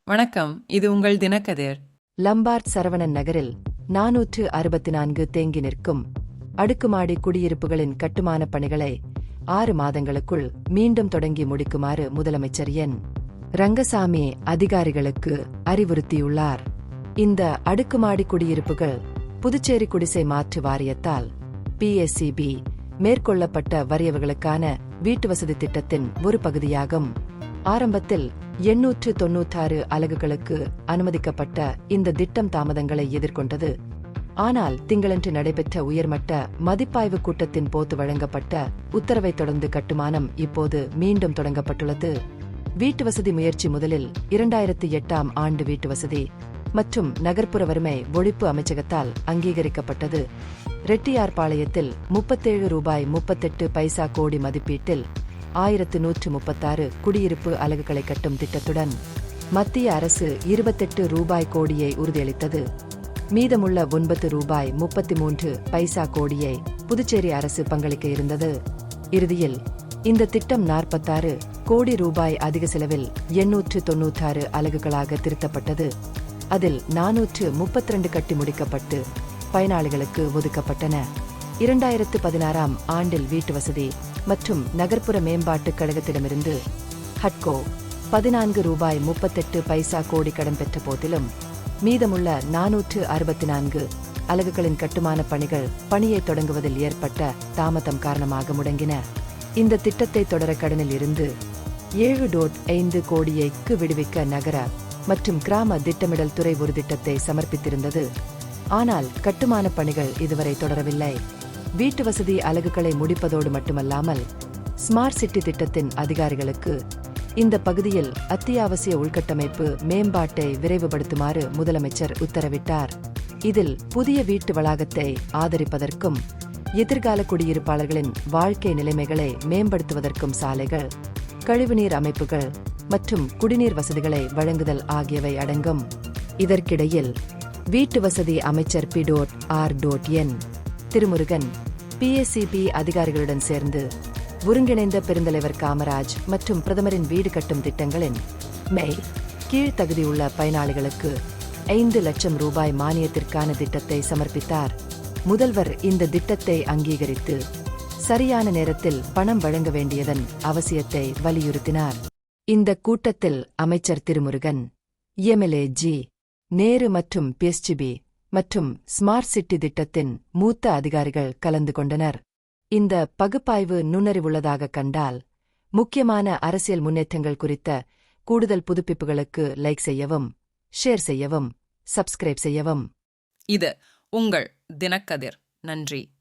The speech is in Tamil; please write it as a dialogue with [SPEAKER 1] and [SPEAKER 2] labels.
[SPEAKER 1] வணக்கம், இது உங்கள் தினக்கதிர்.
[SPEAKER 2] லம்பார்ட் சரவணன் நகரில் 464 தேங்கி நிற்கும் அடுக்குமாடி குடியிருப்புகளின் கட்டுமானப் பணிகளை 6 மாதங்களுக்குள் மீண்டும் தொடங்கி முடிக்குமாறு முதலமைச்சர் என். ரங்கசாமி அதிகாரிகளுக்கு அறிவுறுத்தியுள்ளார். இந்த அடுக்குமாடி குடியிருப்புகள் புதுச்சேரி குடிசை மாற்று வாரியத்தால் PSCB மேற்கொள்ளப்பட்ட வறியவர்களுக்கான வீட்டுவசதி திட்டத்தின் ஒரு பகுதியாகும். ஆரம்பத்தில் 896 அலகுகளுக்கு அனுமதிக்கப்பட்ட இந்த திட்டம் தாமதங்களை எதிர்கொண்டது. ஆனால் திங்களன்று நடைபெற்ற உயர்மட்ட மதிப்பாய்வு கூட்டத்தின் போது வழங்கப்பட்ட உத்தரவைத் தொடர்ந்து கட்டுமானம் இப்போது மீண்டும் தொடங்கப்பட்டுள்ளது. வீட்டுவசதி முயற்சி முதலில் 2008ஆம் ஆண்டு வீட்டுவசதி மற்றும் நகர்ப்புற வறுமை ஒழிப்பு அமைச்சகத்தால் அங்கீகரிக்கப்பட்டது. ரெட்டியார்பாளையத்தில் ₹37.38 கோடி மதிப்பீட்டில் 1136 குடியிருப்பு அலகுகளை கட்டும் திட்டத்துடன் மத்திய அரசு ₹28 கோடியை உறுதியளித்தது. மீதமுள்ள ₹9.33 கோடியை புதுச்சேரி அரசு பங்களிக்க இருந்தது. இறுதியில் இந்த திட்டம் ₹46 கோடி அதிக செலவில் 896 அலகுகளாக திருத்தப்பட்டது. அதில் 432 கட்டி முடிக்கப்பட்டு பயனாளிகளுக்கு ஒதுக்கப்பட்டன. 2016ஆம் ஆண்டில் வீட்டுவசதி மற்றும் நகர்ப்புற மேம்பாட்டுக் கழகத்திடமிருந்து ஹட்கோ ₹14.38 கோடி கடன் பெற்ற போதிலும் மீதமுள்ள 464 அலகுகளின் கட்டுமானப் பணிகள் பணியை தொடங்குவதில் ஏற்பட்ட தாமதம் காரணமாக முடங்கின. இந்த திட்டத்தை தொடர கடனில் இருந்து ₹7.5 கோடியைக்கு விடுவிக்க நகர மற்றும் கிராம திட்டமிடல் துறை ஒரு திட்டத்தை சமர்ப்பித்திருந்தது. ஆனால் கட்டுமானப் பணிகள் இதுவரை தொடரவில்லை. வீட்டுவசதி அலகுகளை முடிப்பதோடு மட்டுமல்லாமல் ஸ்மார்ட் சிட்டி திட்டத்தின் அதிகாரிகளுக்கு இந்த பகுதியில் அத்தியாவசிய உள்கட்டமைப்பு மேம்பாட்டை விரைவுபடுத்துமாறு முதலமைச்சர் உத்தரவிட்டார். இதில் புதிய வீட்டு வளாகத்தை ஆதரிப்பதற்கும் எதிர்கால குடியிருப்பாளர்களின் வாழ்க்கை நிலைமைகளை மேம்படுத்துவதற்கும் சாலைகள், கழிவுநீர் அமைப்புகள் மற்றும் குடிநீர் வசதிகளை வழங்குதல் ஆகியவை அடங்கும். இதற்கிடையில் வீட்டு வசதி அமைச்சர் P.R.N. திருமுருகன் PSCB அதிகாரிகளுடன் சேர்ந்து ஒருங்கிணைந்த பெருந்தலைவர் காமராஜ் மற்றும் பிரதமரின் வீடு கட்டும் திட்டங்களின் கீழ் தகுதியுள்ள பயனாளிகளுக்கு ₹5 லட்சம் மானியத்திற்கான திட்டத்தை சமர்ப்பித்தார். முதல்வர் இந்த திட்டத்தை அங்கீகரித்து சரியான நேரத்தில் பணம் வழங்க வேண்டியதன் அவசியத்தை வலியுறுத்தினார். இந்த கூட்டத்தில் அமைச்சர் திருமுருகன், MLA G. நேரு மற்றும் PSCB மற்றும் ஸ்மார்ட் சிட்டி திட்டத்தின் மூத்த அதிகாரிகள் கலந்து கொண்டனர். இந்த பகுப்பாய்வு நுண்ணறிவுள்ளதாக கண்டால் முக்கியமான அரசியல் முன்னேற்றங்கள் குறித்த கூடுதல் புதுப்பிப்புகளுக்கு லைக் செய்யவும், ஷேர் செய்யவும், சப்ஸ்கிரைப் செய்யவும்.
[SPEAKER 1] இது உங்கள் தினக்கதிர். நன்றி.